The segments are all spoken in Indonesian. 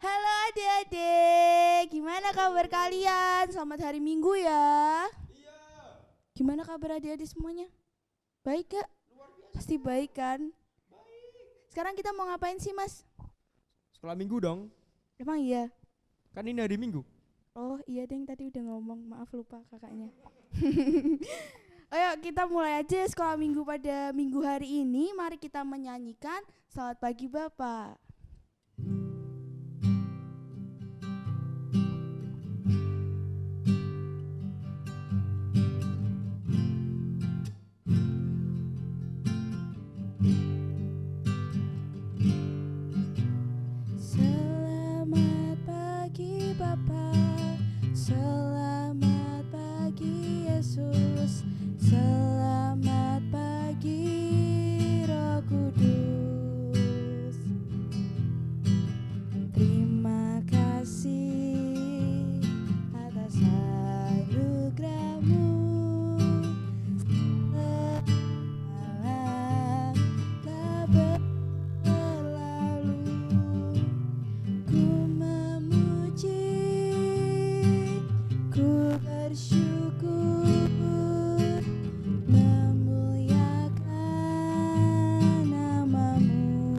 Halo adik-adik, gimana kabar kalian? Selamat hari Minggu ya. Gimana kabar adik-adik semuanya? Baik gak? Pasti baik kan? Sekarang kita mau ngapain sih mas? Sekolah minggu dong. Emang iya? Kan ini hari Minggu. Oh iya deng, tadi udah ngomong, maaf lupa kakaknya. Ayo kita mulai aja sekolah minggu pada minggu hari ini. Mari kita menyanyikan Selamat Pagi Bapak. Selamat pagi Bapak, selamat pagi Yesus, selamat pagi Roh Kudus. Terima kasih atas anugerah-Mu. Malam tak berlalu, ku memuji, ku bersyukur, memuliakan nama-Mu.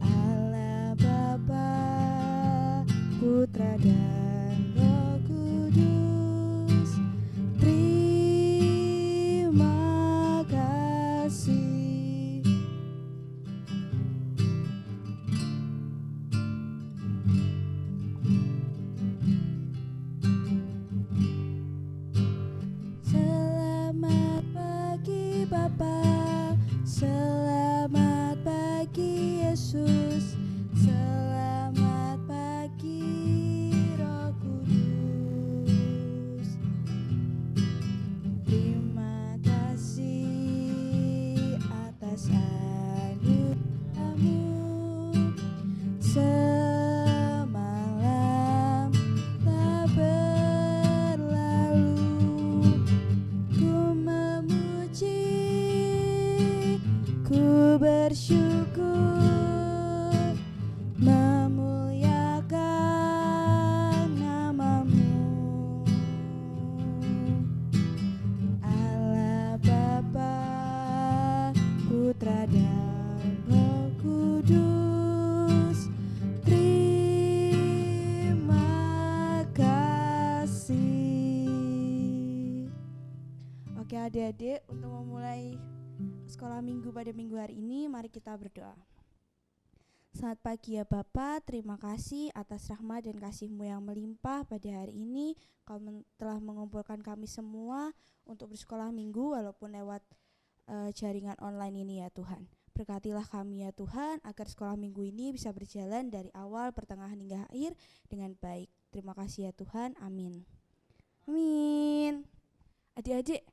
Allah Bapa, Putra dan Roh Kudus, terima kasih. Selamat pagi Bapa, selamat pagi Yesus, selamat pagi Roh Kudus. Terima kasih atas anugerah-Mu. Semalam tak berlalu, ku memuji, ku bersyukur, memuliakan nama-Mu. Allah Bapa, Putra dan Roh Kudus, terima kasih. Oke adik-adik, untuk memulai sekolah minggu pada minggu hari ini, mari kita berdoa. Selamat pagi ya Bapa, terima kasih atas rahmat dan kasih-Mu yang melimpah pada hari ini. Kau telah mengumpulkan kami semua untuk bersekolah minggu walaupun lewat jaringan online ini ya Tuhan. Berkatilah kami ya Tuhan agar sekolah minggu ini bisa berjalan dari awal, pertengahan hingga akhir dengan baik. Terima kasih ya Tuhan, amin. Amin. Adik-adik,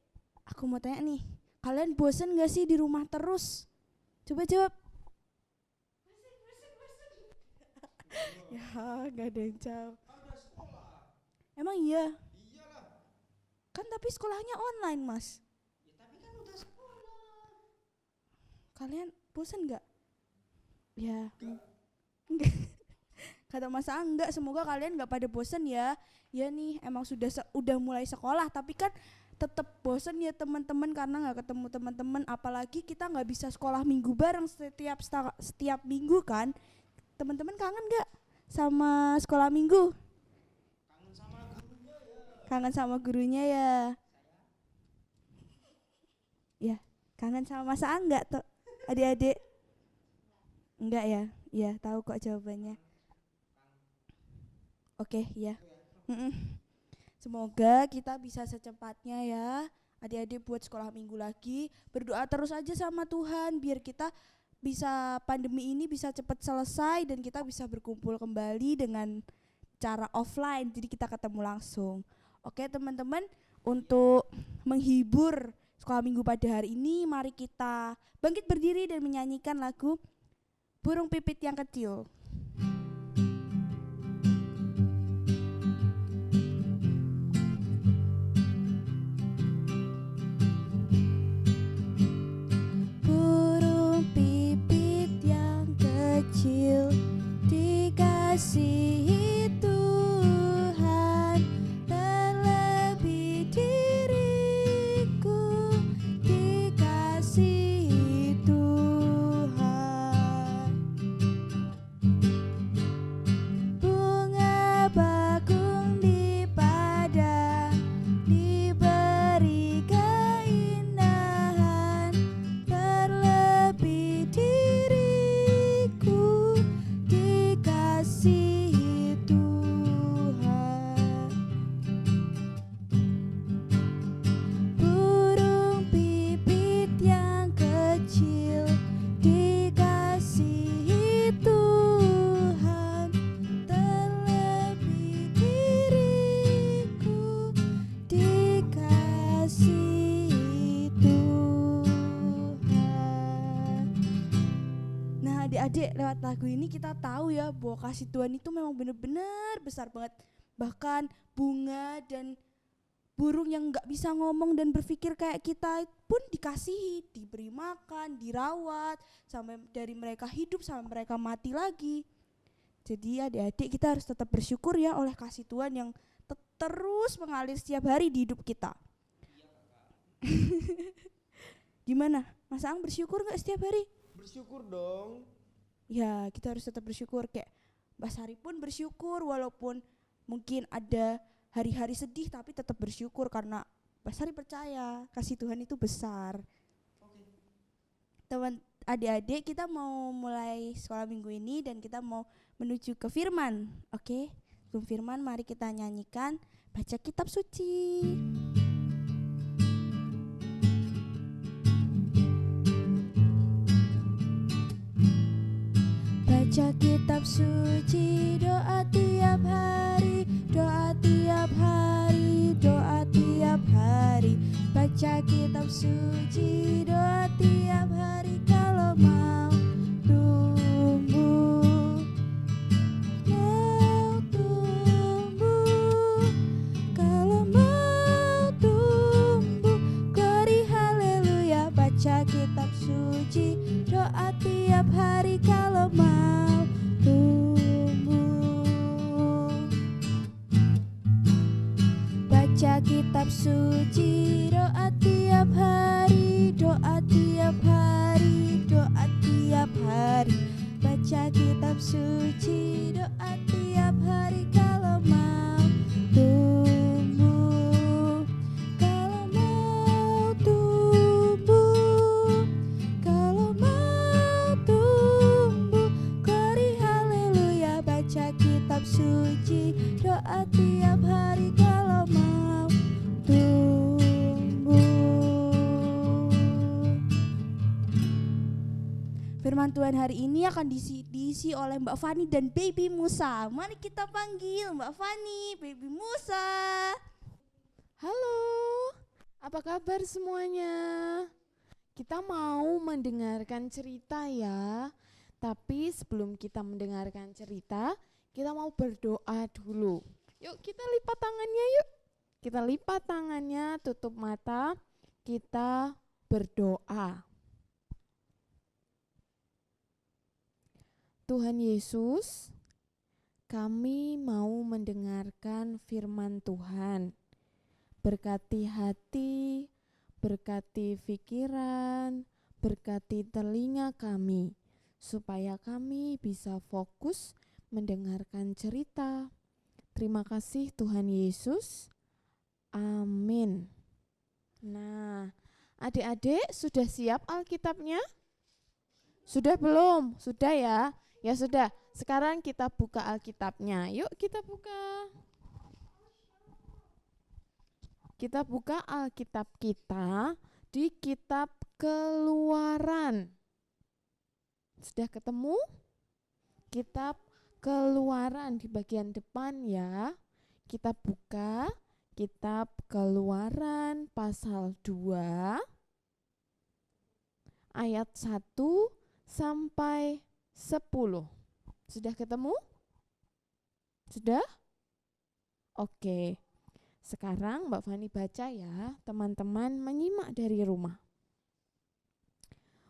aku mau tanya nih, kalian bosen gak sih di rumah terus? Coba jawab. Ya gak ada yang jawab. Emang iya? Kan tapi sekolahnya online mas. Kalian bosen gak? Ya enggak. Kata Mas enggak, semoga kalian gak pada bosen ya. Ya nih emang udah mulai sekolah, tapi kan tetap bosen ya teman-teman karena gak ketemu teman-teman. Apalagi kita gak bisa sekolah minggu bareng setiap minggu kan. Teman-teman kangen gak sama sekolah minggu? Kangen sama gurunya ya. Ya, kangen sama Mas enggak tuh adik-adik? Enggak ya? Iya, tahu kok jawabannya. Oke, ya. Semoga kita bisa secepatnya ya adik-adik buat sekolah minggu lagi. Berdoa terus aja sama Tuhan biar kita bisa pandemi ini bisa cepat selesai dan kita bisa berkumpul kembali dengan cara offline, jadi kita ketemu langsung. Oke teman-teman, untuk menghibur sekolah minggu pada hari ini, mari kita bangkit berdiri dan menyanyikan lagu Burung Pipit yang Kecil. Burung pipit yang kecil dikasihi Tuhan, terlebih diriku dikasihi Tuhan. Bunga bakung di padang diberi keindahan, terlebih diriku dikasihi Tuhan. Burung pipit yang kecil dikasihi Tuhan, terlebih diriku dikasihi Tuhan. Nah, adik-adik, lewat lagu ini kita tahu ya bahwa kasih Tuhan itu memang benar-benar besar banget. Bahkan bunga dan burung yang nggak bisa ngomong dan berpikir kayak kita pun dikasihi, diberi makan, dirawat, sampai dari mereka hidup sampai mereka mati lagi. Jadi adik-adik, kita harus tetap bersyukur ya oleh kasih Tuhan yang terus mengalir setiap hari di hidup kita. Gimana? Mas Ang bersyukur nggak setiap hari? Bersyukur dong. Ya, kita harus tetap bersyukur. Kayak Mbak Sari pun bersyukur walaupun mungkin ada hari-hari sedih, tapi tetap bersyukur karena Mbak Sari percaya kasih Tuhan itu besar. Teman adik-adik, kita mau mulai sekolah minggu ini dan kita mau menuju ke firman. Oke, sebelum firman mari kita nyanyikan baca kitab suci. Baca kitab suci, doa tiap hari, doa tiap hari, doa tiap hari. Baca kitab suci, doa tiap hari kalau mau tumbuh. Mau tumbuh, kalau mau tumbuh, glory haleluya. Baca kitab suci, doa tiap hari kalau mau tumbuh. Baca kitab suci, doa tiap hari, doa tiap hari, doa tiap hari. Baca kitab suci, doa tiap hari kalau mau tumbuh. Kalau mau tumbuh, kalau mau tumbuh, glory haleluya. Baca kitab suci, doa tiap hari kalau mau tumbuh. Firman Tuhan hari ini akan diisi oleh Mbak Fani dan Baby Musa. Mari kita panggil Mbak Fani, Baby Musa. Halo, apa kabar semuanya? Kita mau mendengarkan cerita ya. Tapi sebelum kita mendengarkan cerita, kita mau berdoa dulu. Yuk kita lipat tangannya yuk. Kita lipat tangannya, tutup mata, kita berdoa. Tuhan Yesus, kami mau mendengarkan firman Tuhan. Berkati hati, berkati pikiran, berkati telinga kami, supaya kami bisa fokus mendengarkan cerita. Terima kasih Tuhan Yesus. Amin. Nah, adik-adik sudah siap Alkitabnya? Sudah belum? Sudah ya? Ya sudah, sekarang kita buka Alkitabnya. Yuk kita buka. Kita buka Alkitab kita di kitab Keluaran. Sudah ketemu? Kitab Keluaran di bagian depan ya. Kita buka kitab Keluaran pasal 2 ayat 1 sampai 10. Sudah ketemu? Sudah? Oke. Sekarang Mbak Fani baca ya, teman-teman menyimak dari rumah.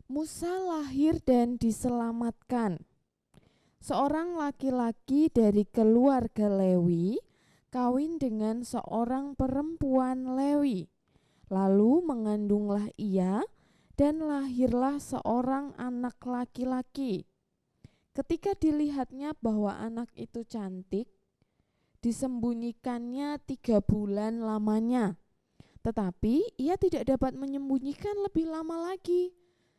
Musa lahir dan diselamatkan. seorang laki-laki dari keluarga Lewi kawin dengan seorang perempuan Lewi. Lalu mengandunglah ia dan lahirlah seorang anak laki-laki. Ketika dilihatnya bahwa anak itu cantik, disembunyikannya 3 bulan lamanya. Tetapi ia tidak dapat menyembunyikan lebih lama lagi.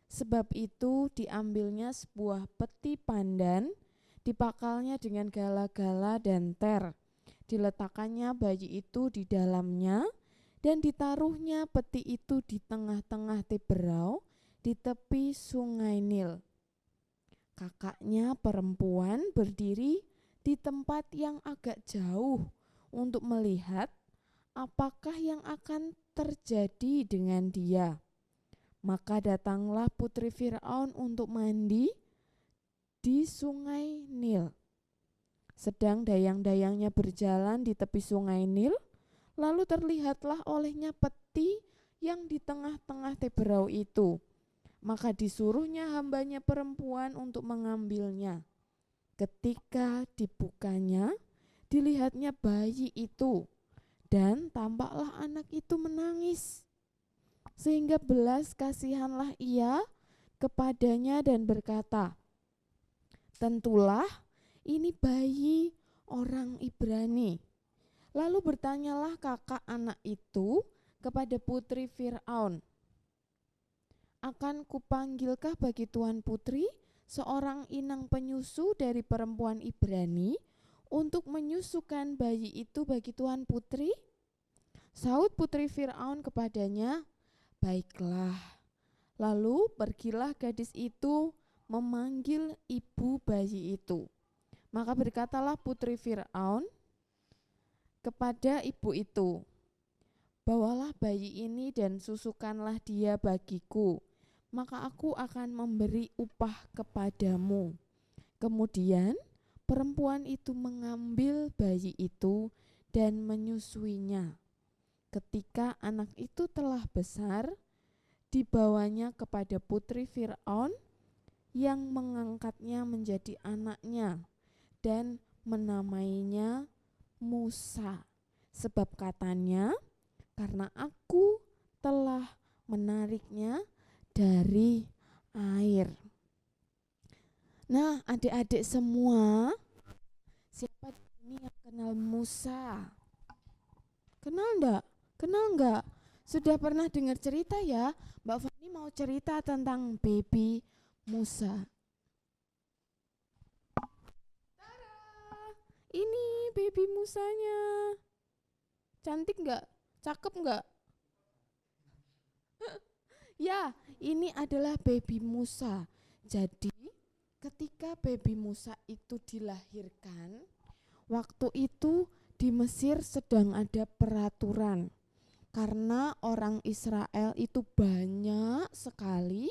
Sebab itu diambilnya sebuah peti pandan, dipakalnya dengan gala-gala dan ter. Diletakkannya bayi itu di dalamnya dan ditaruhnya peti itu di tengah-tengah teberau di tepi sungai Nil. Kakaknya perempuan berdiri di tempat yang agak jauh untuk melihat apakah yang akan terjadi dengan dia. Maka datanglah putri Firaun untuk mandi di sungai Nil. Sedang dayang-dayangnya berjalan di tepi sungai Nil, lalu terlihatlah olehnya peti yang di tengah-tengah teberau itu. Maka disuruhnya hambanya perempuan untuk mengambilnya. Ketika dibukanya, dilihatnya bayi itu, dan tampaklah anak itu menangis. Sehingga belas kasihanlah ia kepadanya dan berkata, tentulah ini bayi orang Ibrani. Lalu bertanyalah kakak anak itu kepada putri Firaun, akan kupanggilkah bagi tuan putri seorang inang penyusu dari perempuan Ibrani untuk menyusukan bayi itu bagi tuan putri? Saud putri Firaun kepadanya, baiklah. Lalu pergilah gadis itu memanggil ibu bayi itu. Maka berkatalah putri Firaun kepada ibu itu, bawalah bayi ini dan susukanlah dia bagiku, maka aku akan memberi upah kepadamu. Kemudian perempuan itu mengambil bayi itu dan menyusuinya. Ketika anak itu telah besar, dibawanya kepada putri Firaun yang mengangkatnya menjadi anaknya dan menamainya Musa. Sebab katanya, karena aku telah menariknya dari air. Nah, adik-adik semua, siapa di sini yang kenal Musa? Kenal enggak? Kenal enggak? Sudah pernah dengar cerita ya? Mbak Fani mau cerita tentang baby Musa. Tara, ini baby Musanya. Cantik enggak? Cakep enggak? Ya, ini adalah baby Musa. Jadi, ketika baby Musa itu dilahirkan, waktu itu di Mesir sedang ada peraturan. Karena orang Israel itu banyak sekali,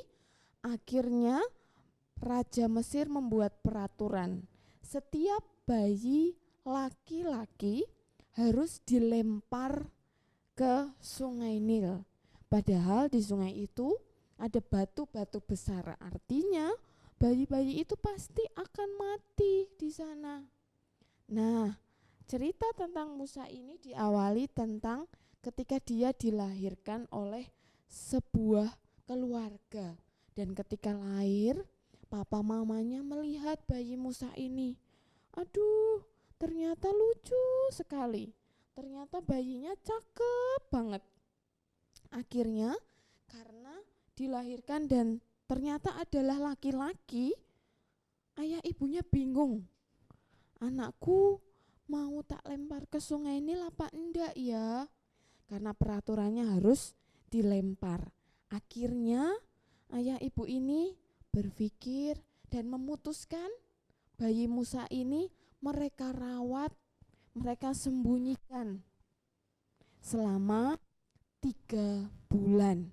akhirnya Raja Mesir membuat peraturan. Setiap bayi laki-laki harus dilempar ke sungai Nil. Padahal di sungai itu ada batu-batu besar. Artinya bayi-bayi itu pasti akan mati di sana. Nah, cerita tentang Musa ini diawali tentang ketika dia dilahirkan oleh sebuah keluarga. Dan ketika lahir, papa mamanya melihat bayi Musa ini. Aduh, ternyata lucu sekali. Ternyata bayinya cakep banget. Akhirnya karena dilahirkan dan ternyata adalah laki-laki, ayah ibunya bingung. Anakku mau tak lempar ke sungai Nil apa enggak ya? Karena peraturannya harus dilempar. Akhirnya ayah ibu ini berpikir dan memutuskan bayi Musa ini mereka rawat, mereka sembunyikan selama 3 bulan.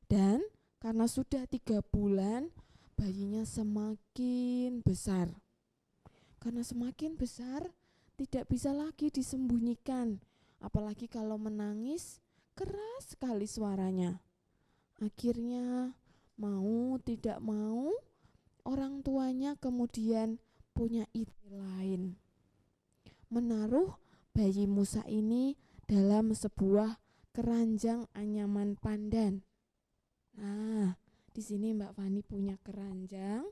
Dan karena sudah 3 bulan, bayinya semakin besar. Karena semakin besar, tidak bisa lagi disembunyikan. Apalagi kalau menangis, keras sekali suaranya. Akhirnya mau tidak mau, orang tuanya kemudian punya ide lain. Menaruh bayi Musa ini dalam sebuah keranjang anyaman pandan. Nah, di sini Mbak Fani punya keranjang.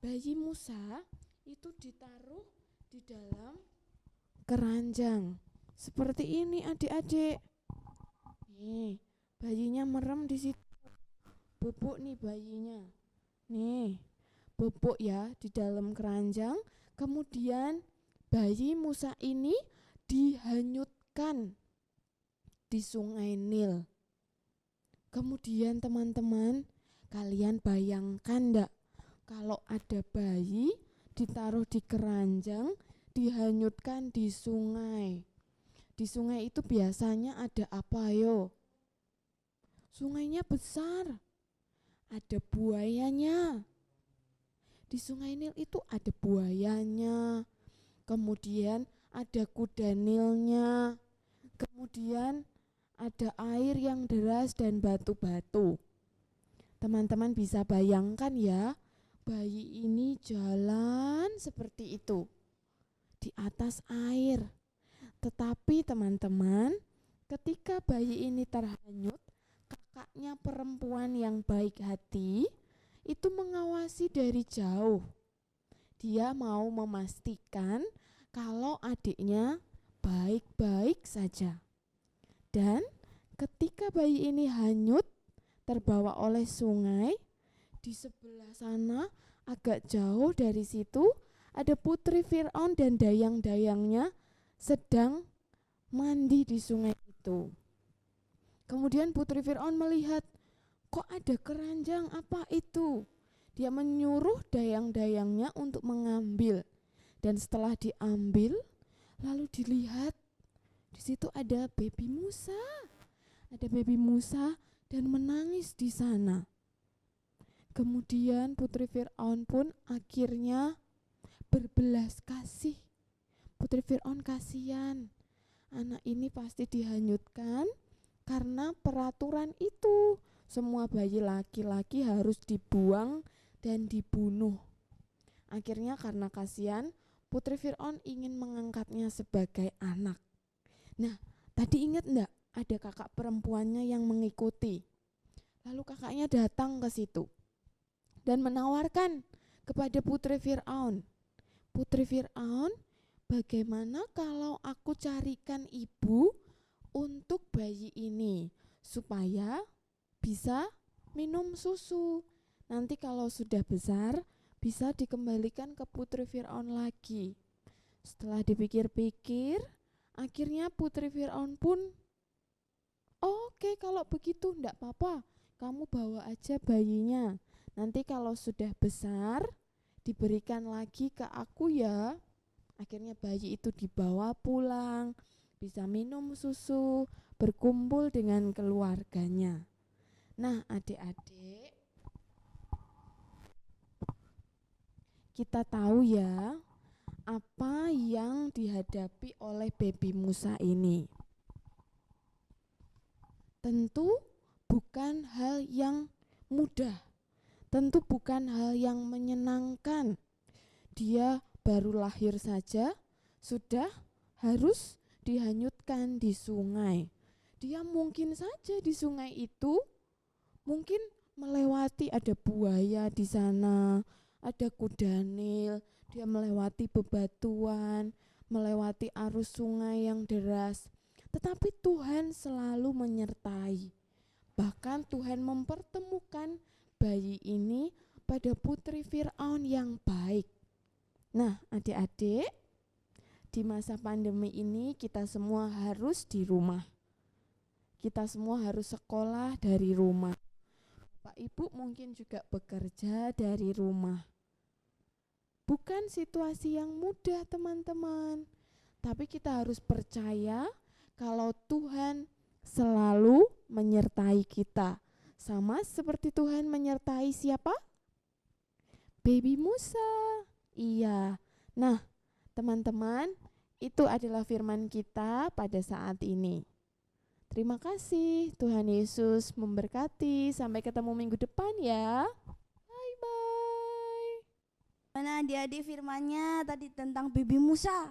Bayi Musa itu ditaruh di dalam keranjang. Seperti ini adik-adik. Nih, bayinya merem di situ. Bubuk nih bayinya. Nih, bubuk ya di dalam keranjang. Kemudian bayi Musa ini dihanyutkan di Sungai Nil. Kemudian teman-teman, kalian bayangkan enggak kalau ada bayi ditaruh di keranjang, dihanyutkan di sungai. Di sungai itu biasanya ada apa yo? Sungainya besar, ada buayanya. Di Sungai Nil itu ada buayanya, kemudian ada kuda Nilnya, kemudian ada air yang deras dan batu-batu. Teman-teman bisa bayangkan ya, bayi ini jalan seperti itu di atas air. Tetapi teman-teman, ketika bayi ini terhanyut, kakaknya perempuan yang baik hati itu mengawasi dari jauh. Dia mau memastikan kalau adiknya baik-baik saja. Dan ketika bayi ini hanyut terbawa oleh sungai, di sebelah sana agak jauh dari situ ada putri Fir'aun dan dayang-dayangnya sedang mandi di sungai itu. Kemudian putri Fir'aun melihat, kok ada keranjang, apa itu? Dia menyuruh dayang-dayangnya untuk mengambil. Dan setelah diambil, lalu dilihat, di situ ada baby Musa. Ada baby Musa dan menangis di sana. Kemudian putri Fir'aun pun akhirnya berbelas kasih. Putri Fir'aun kasihan, anak ini pasti dihanyutkan karena peraturan itu. Semua bayi laki-laki harus dibuang dan dibunuh. Akhirnya karena kasihan, putri Fir'aun ingin mengangkatnya sebagai anak. Nah, tadi ingat enggak ada kakak perempuannya yang mengikuti? Lalu kakaknya datang ke situ dan menawarkan kepada putri Fir'aun, Putri Fir'aun, bagaimana kalau aku carikan ibu untuk bayi ini supaya bisa minum susu. Nanti kalau sudah besar bisa dikembalikan ke putri Fir'aun lagi. Setelah dipikir-pikir, akhirnya putri Fir'aun pun, oke, kalau begitu enggak apa-apa, kamu bawa aja bayinya. Nanti kalau sudah besar diberikan lagi ke aku ya. Akhirnya bayi itu dibawa pulang, bisa minum susu, berkumpul dengan keluarganya. Nah, adik-adik, kita tahu ya apa yang dihadapi oleh baby Musa ini. Tentu bukan hal yang mudah. Tentu bukan hal yang menyenangkan. Dia baru lahir saja, sudah harus dihanyutkan di sungai. Dia mungkin saja di sungai itu, mungkin melewati ada buaya di sana, ada kuda Nil, dia melewati bebatuan, melewati arus sungai yang deras. Tetapi Tuhan selalu menyertai. Bahkan Tuhan mempertemukan bayi ini pada putri Fir'aun yang baik. Nah, adik-adik, di masa pandemi ini kita semua harus di rumah. Kita semua harus sekolah dari rumah. Bapak Ibu mungkin juga bekerja dari rumah. Bukan situasi yang mudah, teman-teman. Tapi kita harus percaya kalau Tuhan selalu menyertai kita. Sama seperti Tuhan menyertai siapa? Baby Musa. Iya. Nah, teman-teman, itu adalah firman kita pada saat ini. Terima kasih. Tuhan Yesus memberkati. Sampai ketemu minggu depan ya. Bye-bye. Mana adik-adik firmannya tadi tentang Baby Musa?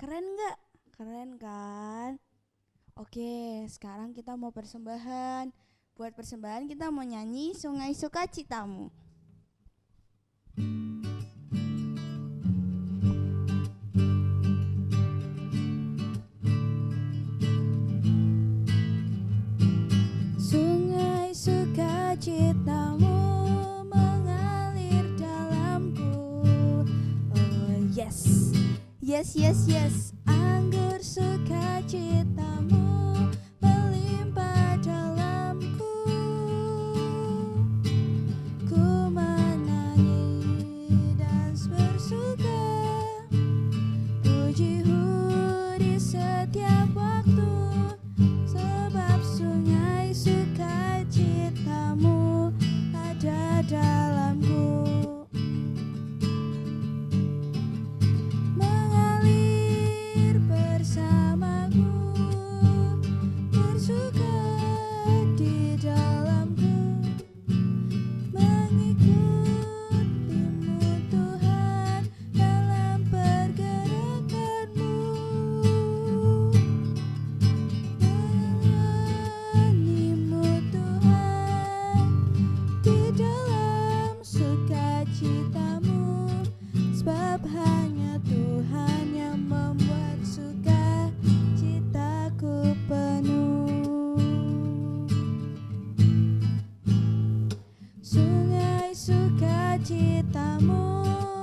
Keren nggak? Keren kan? Oke, sekarang kita mau persembahan. Buat persembahan kita mau nyanyi Sungai Sukacitamu. Sungai Sukacitamu mengalir dalamku. Oh yes, yes, yes, yes. Anggur sukacitamu melimpah dalamku. Ku menyanyi dan bersuka, pujimu di setiap waktu, sebab sungai sukacitamu ada dalamku. Mengalir bersamaku, bersuka di dalamku, mengikutimu Tuhan dalam pergerakanmu. Melayanimu Tuhan di dalam sukacitamu, sebab hanya Tuhan yang membuat sukacitaku penuh. Sungai sukacitamu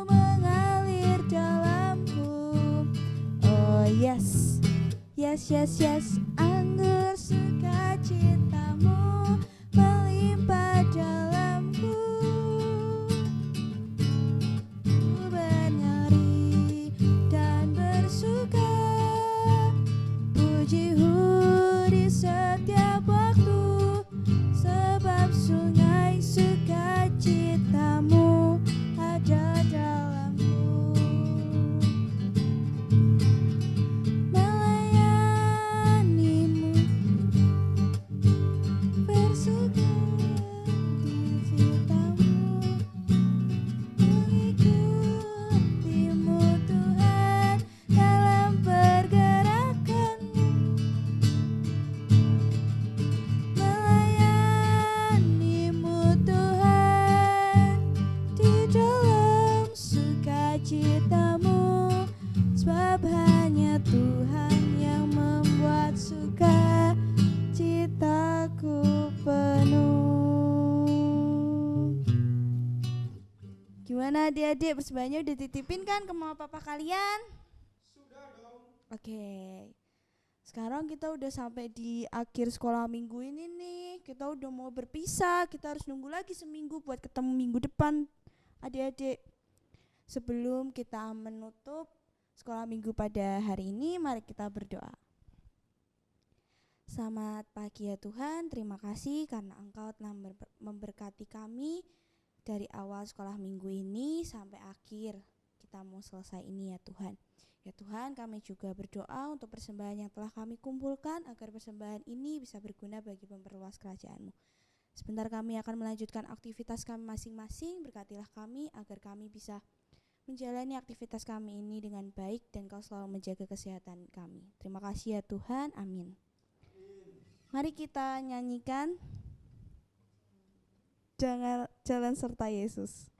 mengalir dalamku. Oh yes, yes, yes, yes. Anggur sukacitamu melimpah dalamku. Ku bernyanyi dan bersuka, pujimu di setiap waktu, sebab sungai sukacitamu ada dalamku. Melayanimu, bersuka di citamu, mengikutimu Tuhan dalam pergerakanmu. Melayanimu Tuhan di dalam sukacitamu, sebab hanya Tuhan yang membuat sukacitaku penuh. Gimana adik-adik, persembahannya udah dititipin kan ke mama papa kalian? Sudah dong. Oke. Sekarang kita udah sampai di akhir sekolah minggu ini nih. Kita udah mau berpisah. Kita harus nunggu lagi seminggu buat ketemu minggu depan adik-adik. Sebelum kita menutup sekolah minggu pada hari ini, mari kita berdoa. Selamat pagi ya Tuhan, terima kasih karena Engkau telah memberkati kami dari awal sekolah minggu ini sampai akhir kita mau selesai ini ya Tuhan. Ya Tuhan, kami juga berdoa untuk persembahan yang telah kami kumpulkan, agar persembahan ini bisa berguna bagi memperluas kerajaan-Mu. Sebentar kami akan melanjutkan aktivitas kami masing-masing. Berkatilah kami agar kami bisa menjalani aktivitas kami ini dengan baik, dan Kau selalu menjaga kesehatan kami. Terima kasih ya Tuhan, amin. Mari kita nyanyikan Jalan Serta Yesus.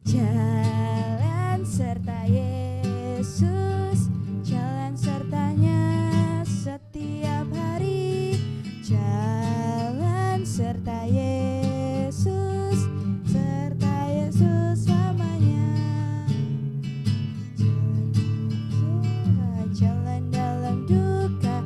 Jalan serta Yesus, jalan sertanya setiap hari. Jalan serta Yesus, serta Yesus selamanya. Jalan dalam duka,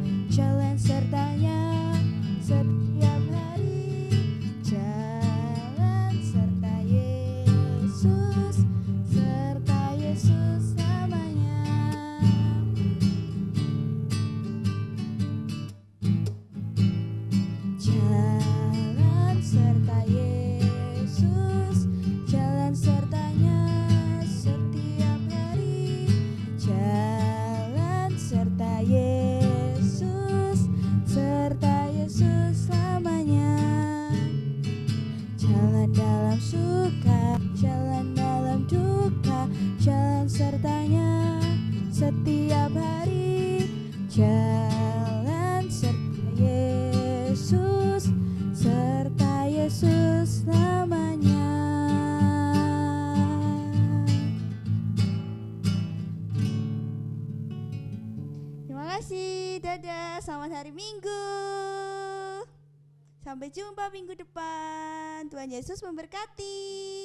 kasih. Dadah, selamat hari Minggu. Sampai jumpa minggu depan. Tuhan Yesus memberkati.